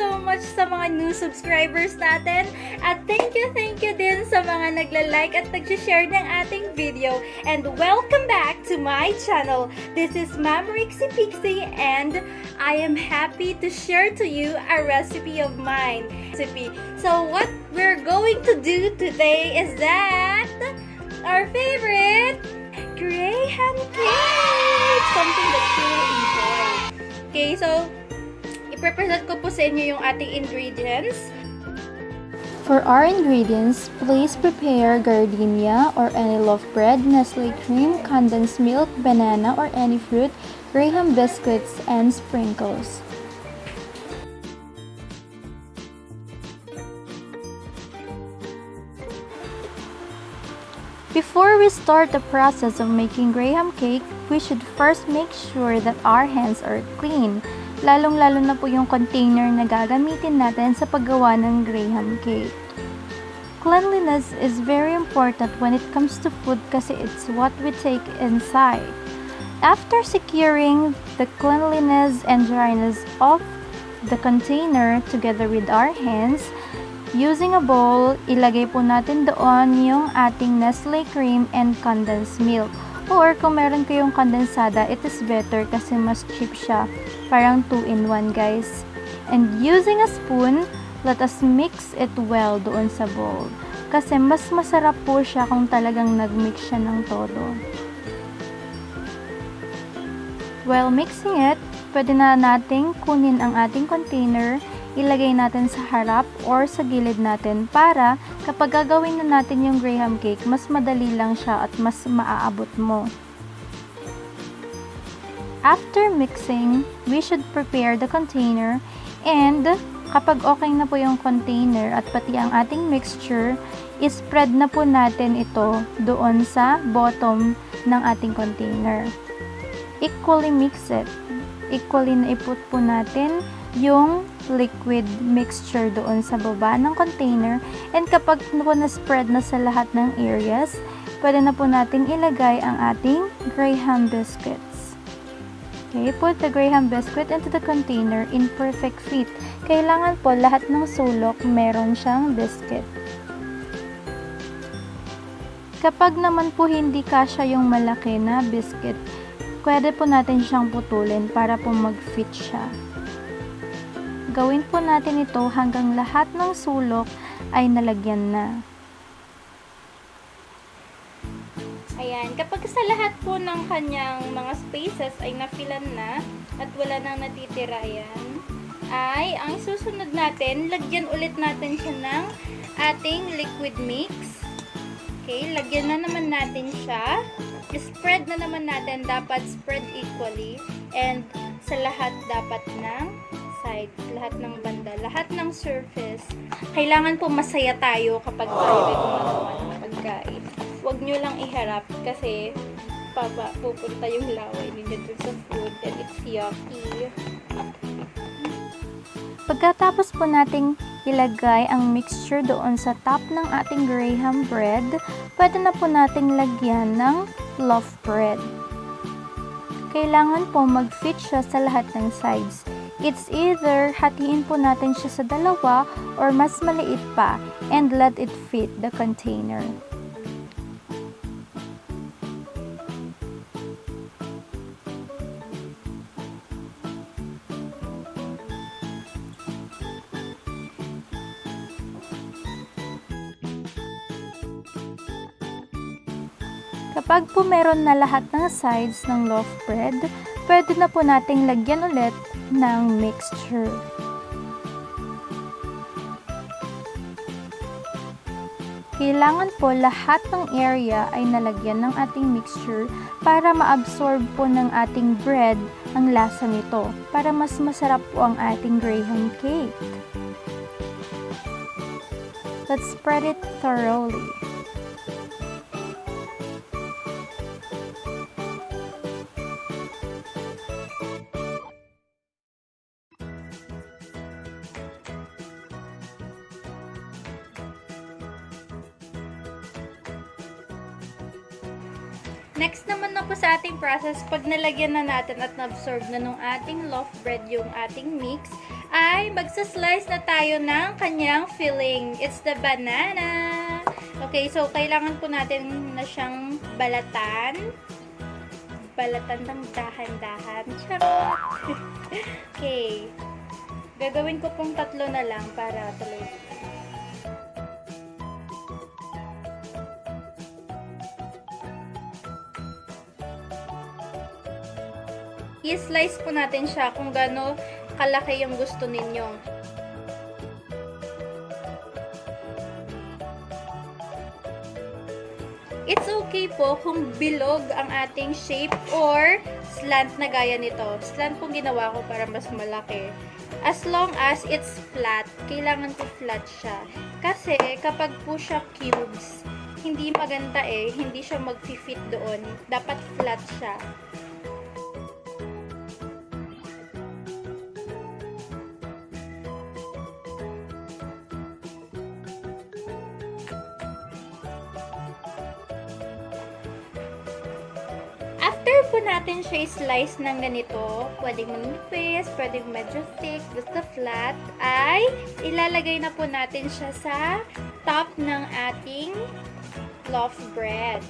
so much sa mga new subscribers natin. At thank you din sa mga nagla-like at nag-share ng ating video. And welcome back to my channel. This is Ma'am Rixie Pixie and I am happy to share to you a recipe of mine. So what we're going to do today is that our favorite Graham cake! Something that you will enjoy. Okay, so i-present ko po sa inyo yung ating ingredients. For our ingredients, please prepare gardenia or any loaf bread, Nestle cream, condensed milk, banana or any fruit, Graham biscuits, and sprinkles. Before we start the process of making Graham cake, we should first make sure that our hands are clean. Lalong-lalo na po yung container na gagamitin natin sa paggawa ng Graham cake. Cleanliness is very important when it comes to food kasi it's what we take inside. After securing the cleanliness and dryness of the container together with our hands, using a bowl, ilagay po natin doon yung ating Nestle cream and condensed milk. Or kung meron kayong kondensada, it is better kasi mas cheap siya. Parang 2-in-1 guys. And using a spoon, let us mix it well doon sa bowl. Kasi mas masarap po siya kung talagang nag-mix siya ng todo. While mixing it, pwede na nating kunin ang ating container, ilagay natin sa harap or sa gilid natin para kapag gagawin na natin yung Graham cake, mas madali lang siya at mas maaabot mo. After mixing, we should prepare the container and kapag okay na po yung container at pati ang ating mixture, ispread na po natin ito doon sa bottom ng ating container. Equally mix it. Equally na iput po natin yung liquid mixture doon sa baba ng container, and kapag na-spread na sa lahat ng areas, pwede na po natin ilagay ang ating Graham biscuits. Okay, put the Graham biscuit into the container in perfect fit. Kailangan po lahat ng sulok meron siyang biscuit. Kapag naman po hindi kasya yung malaki na biscuit, pwede po natin siyang putulin para po mag-fit siya. Gawin po natin ito hanggang lahat ng sulok ay nalagyan na. Ayan, kapag sa lahat po ng kanyang mga spaces ay nafilan na at wala nang natitira yan, ay ang susunod natin, lagyan ulit natin siya ng ating liquid mix. Okay, lagyan na naman natin siya. Spread na naman natin, dapat spread equally, and sa lahat dapat ng side, lahat ng banda, lahat ng surface. Kailangan po masaya tayo kapag tayo ay gumagawa ng pagkain. Huwag nyo lang iharap kasi pupunta yung laway ninyo dun sa food and it's yucky. Pagkatapos po nating ilagay ang mixture doon sa top ng ating Graham bread, pwede na po nating lagyan ng loaf bread. Kailangan po mag-fit siya sa lahat ng sides. It's either hatiin po natin siya sa dalawa or mas maliit pa and let it fit the container. Kapag po meron na lahat ng sides ng loaf bread, pwede na po nating lagyan ulit ng mixture. Kailangan po lahat ng area ay nalagyan ng ating mixture para ma-absorb po ng ating bread ang lasa nito, para mas masarap po ang ating Graham cake. Let's spread it thoroughly. Next naman na po sa ating process, pag nalagyan na natin at na-absorb na nung ating loaf bread yung ating mix, ay magsaslice na tayo ng kanyang filling. It's the banana. Okay, so kailangan po natin na siyang balatan. Balatan ng dahan-dahan. Charot! Okay. Gagawin ko pong 3 na lang para tuloy. I-slice po natin siya kung gaano kalaki yung gusto ninyo. It's okay po kung bilog ang ating shape or slant na gaya nito. Slant po ginawa ko para mas malaki. As long as it's flat, kailangan ko flat siya. Kasi kapag po siya cubes, hindi maganda hindi siya mag-fit doon. Dapat flat siya. After po natin siya i-slice ng ganito, pwedeng manipis, pwedeng medyo thick, basta flat, ay ilalagay na po natin siya sa top ng ating loaf bread.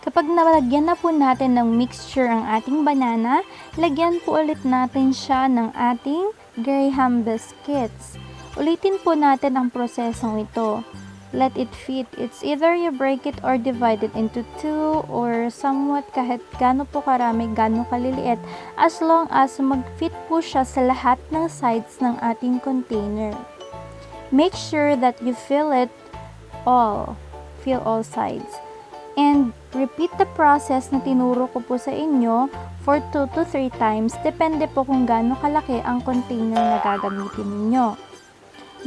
Kapag nalagyan na po natin ng mixture ang ating banana, lagyan po ulit natin siya ng ating graham biscuits. Ulitin po natin ang prosesong ito. Let it fit. It's either you break it or divide it into 2 or somewhat kahit gaano po karami, gaano kaliliit, as long as mag-fit po siya sa lahat ng sides ng ating container. Make sure that you fill all sides. And repeat the process na tinuro ko po sa inyo for 2 to 3 times. Depende po kung gaano kalaki ang container na gagamitin ninyo.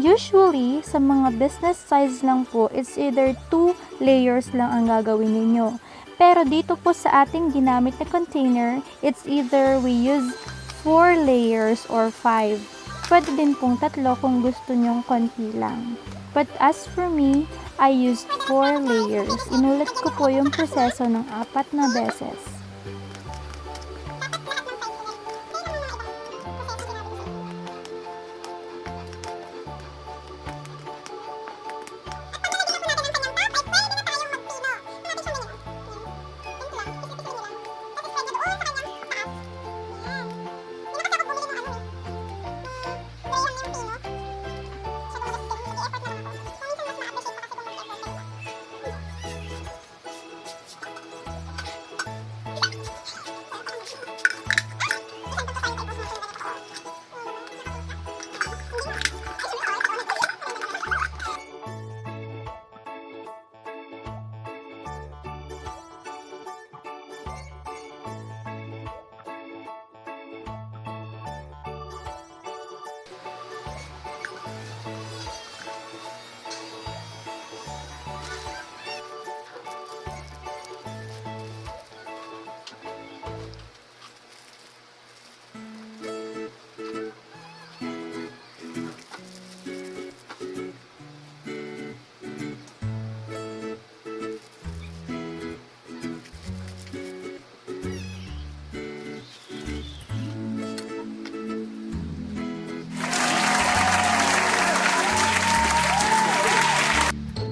Usually, sa mga business size lang po, it's either 2 layers lang ang gagawin ninyo. Pero dito po sa ating ginamit na container, it's either we use 4 layers or 5. Pwede din pong 3 kung gusto nyong konti lang. But as for me, I used 4 layers. Inulit ko po yung proseso ng 4 na beses.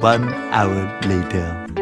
1 hour later.